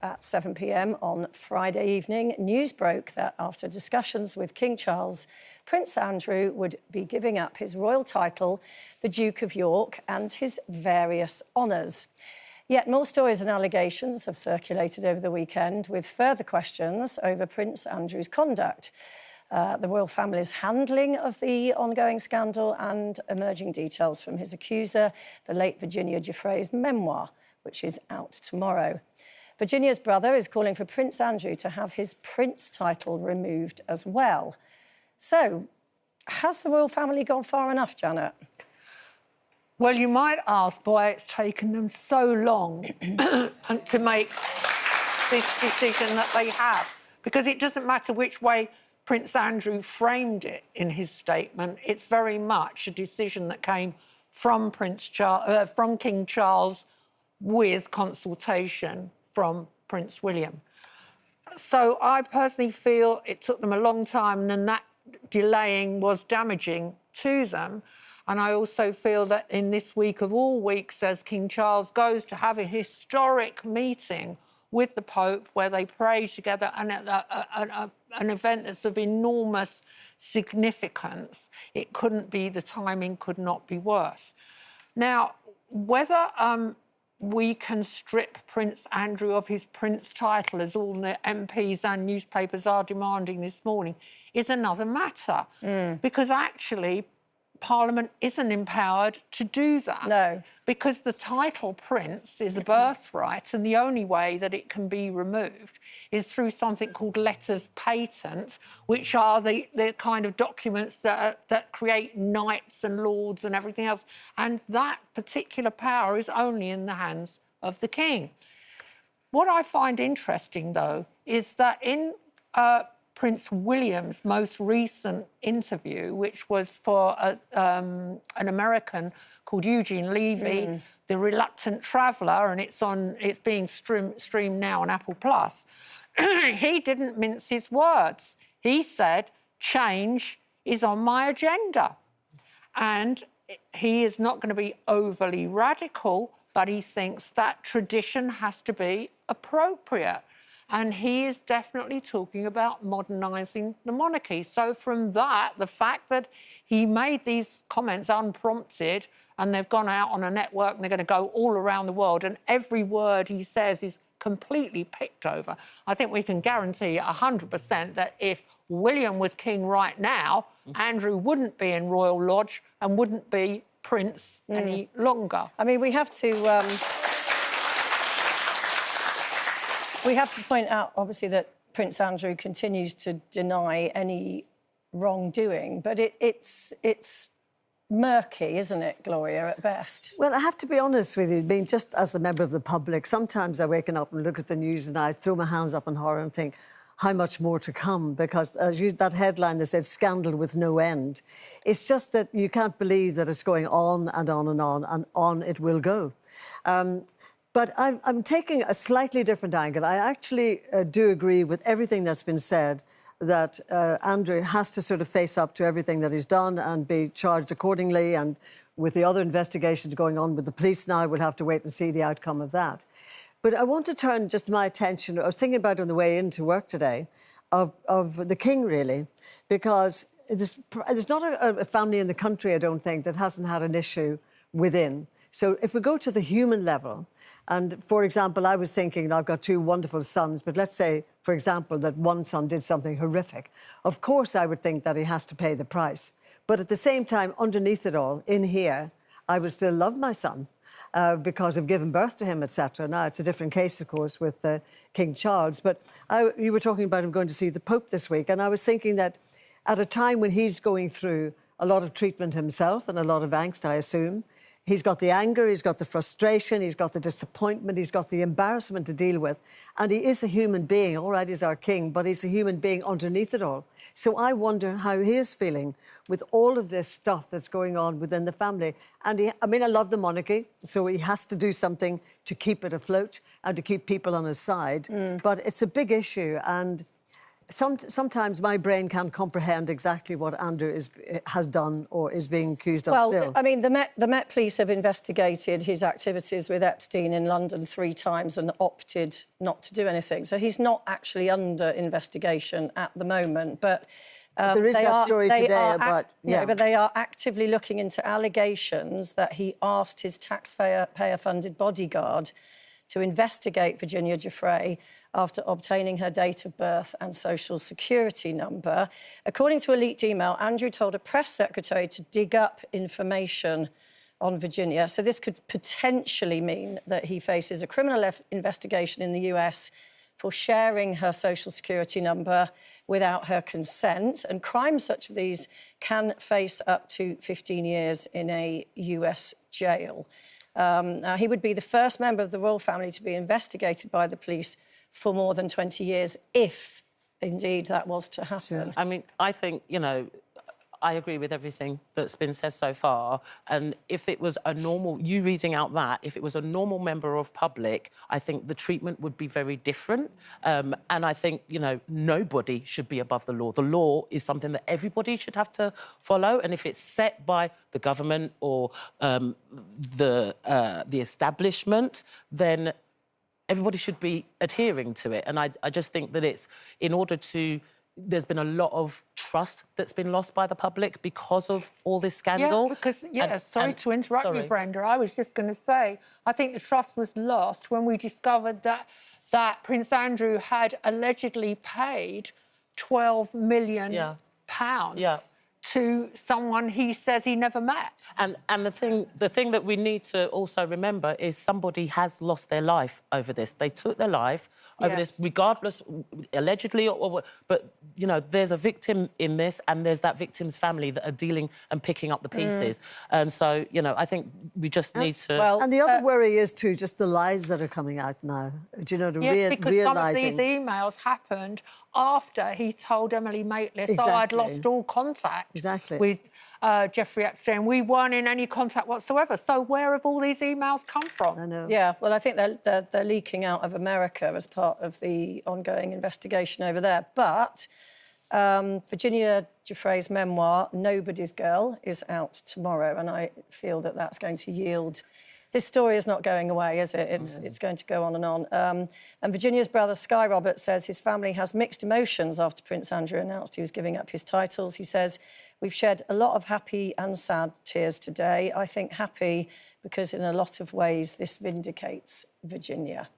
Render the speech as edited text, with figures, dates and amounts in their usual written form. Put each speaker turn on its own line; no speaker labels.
At 7 p.m. on Friday evening, news broke that after discussions with King Charles, Prince Andrew would be giving up his royal title, the Duke of York, and his various honours. Yet more stories and allegations have circulated over the weekend, with further questions over Prince Andrew's conduct, the royal family's handling of the ongoing scandal, and emerging details from his accuser, the late Virginia Giuffre's memoir, which is out tomorrow. Virginia's brother is calling for Prince Andrew to have his prince title removed as well. So, has the royal family gone far enough, Janet?
Well, you might ask why it's taken them so long to make this decision that they have. Because it doesn't matter which way Prince Andrew framed it in his statement, it's very much a decision that came from King Charles with consultation from Prince William. So I personally feel it took them a long time, and that delaying was damaging to them. And I also feel that in this week of all weeks, as King Charles goes to have a historic meeting with the Pope where they pray together, and an event that's of enormous significance, the timing could not be worse. Now, whether we can strip Prince Andrew of his prince title, as all the MPs and newspapers are demanding this morning, is another matter. Because actually, Parliament isn't empowered to do that.
No.
Because the title prince is a birthright, and the only way that it can be removed is through something called letters patent, which are the kind of documents that create knights and lords and everything else. And that particular power is only in the hands of the king. What I find interesting, though, is that in Prince William's most recent interview, which was for an American called Eugene Levy, The Reluctant Traveller, and it's being streamed now on Apple Plus. He didn't mince his words. He said, change is on my agenda. And he is not going to be overly radical, but he thinks that tradition has to be appropriate. And he is definitely talking about modernising the monarchy. So from that, the fact that he made these comments unprompted, and they've gone out on a network and they're going to go all around the world, and every word he says is completely picked over, I think we can guarantee 100% that if William was king right now, Andrew wouldn't be in Royal Lodge and wouldn't be prince any longer.
I mean, we have to point out, obviously, that Prince Andrew continues to deny any wrongdoing, but it's murky, isn't it, Gloria, at best?
Well, I have to be honest with you. I mean, just as a member of the public, sometimes I wake up and look at the news and I throw my hands up in horror and think, how much more to come? Because that headline that said scandal with no end, it's just that you can't believe that it's going on and on and on it will go. But I'm taking a slightly different angle. I actually do agree with everything that's been said, that Andrew has to sort of face up to everything that he's done and be charged accordingly. And with the other investigations going on with the police now, we'll have to wait and see the outcome of that. But I want to turn just my attention, I was thinking about it on the way into work today, of the King, really, because there's not a family in the country, I don't think, that hasn't had an issue within. So if we go to the human level, and, for example, I was thinking, I've got two wonderful sons, but let's say, for example, that one son did something horrific. Of course, I would think that he has to pay the price. But at the same time, underneath it all, in here, I would still love my son because I've given birth to him, etc. Now, it's a different case, of course, with King Charles. But you were talking about him going to see the Pope this week, and I was thinking that at a time when he's going through a lot of treatment himself and a lot of angst, I assume, he's got the anger, he's got the frustration, he's got the disappointment, he's got the embarrassment to deal with. And he is a human being. All right, he's our king, but he's a human being underneath it all. So I wonder how he is feeling with all of this stuff that's going on within the family. And I mean, I love the monarchy, so he has to do something to keep it afloat and to keep people on his side. But it's a big issue, and Sometimes my brain can't comprehend exactly what Andrew has done or is being accused of still.
Well, I mean, the Met Police have investigated his activities with Epstein in London 3 times and opted not to do anything. So he's not actually under investigation at the moment. But
there is that story today about...
Yeah, but they are actively looking into allegations that he asked his taxpayer-funded bodyguard to investigate Virginia Jeffery after obtaining her date of birth and social security number. According to a leaked email, Andrew told a press secretary to dig up information on Virginia. So this could potentially mean that he faces a criminal investigation in the US for sharing her social security number without her consent. And crimes such as these can face up to 15 years in a US jail. Now, he would be the first member of the royal family to be investigated by the police for more than 20 years, if indeed that was to happen.
Sure. I mean, I think, you know, I agree with everything that's been said so far. And if it was a normal, you reading out that, if it was a normal member of public, I think the treatment would be very different. And I think, you know, nobody should be above the law. The law is something that everybody should have to follow. And if it's set by the government or the establishment, then everybody should be adhering to it. And I just think that it's in order to... There's been a lot of trust that's been lost by the public because of all this scandal.
Yeah, because, sorry to interrupt you, Brenda. I was just going to say, I think the trust was lost when we discovered that Prince Andrew had allegedly paid £12 million to someone he says he never met.
And the thing that we need to also remember is somebody has lost their life over this. They took their life over this, regardless, allegedly, but, you know, there's a victim in this and there's that victim's family that are dealing and picking up the pieces. And so, you know, I think we just need to...
Well, and the other worry is, too, just the lies that are coming out now. Do you know,
because some of these emails happened after he told Emily Maitlis, oh, I'd lost all contact with Jeffrey Epstein. We weren't in any contact whatsoever. So where have all these emails come from?
I know.
Yeah, well, I think they're leaking out of America as part of the ongoing investigation over there. But Virginia Jeffrey's memoir, Nobody's Girl, is out tomorrow, and I feel that that's going to yield... This story is not going away, is it? It's going to go on and on. And Virginia's brother, Sky Roberts, says his family has mixed emotions after Prince Andrew announced he was giving up his titles. He says, we've shed a lot of happy and sad tears today. I think happy because in a lot of ways this vindicates Virginia.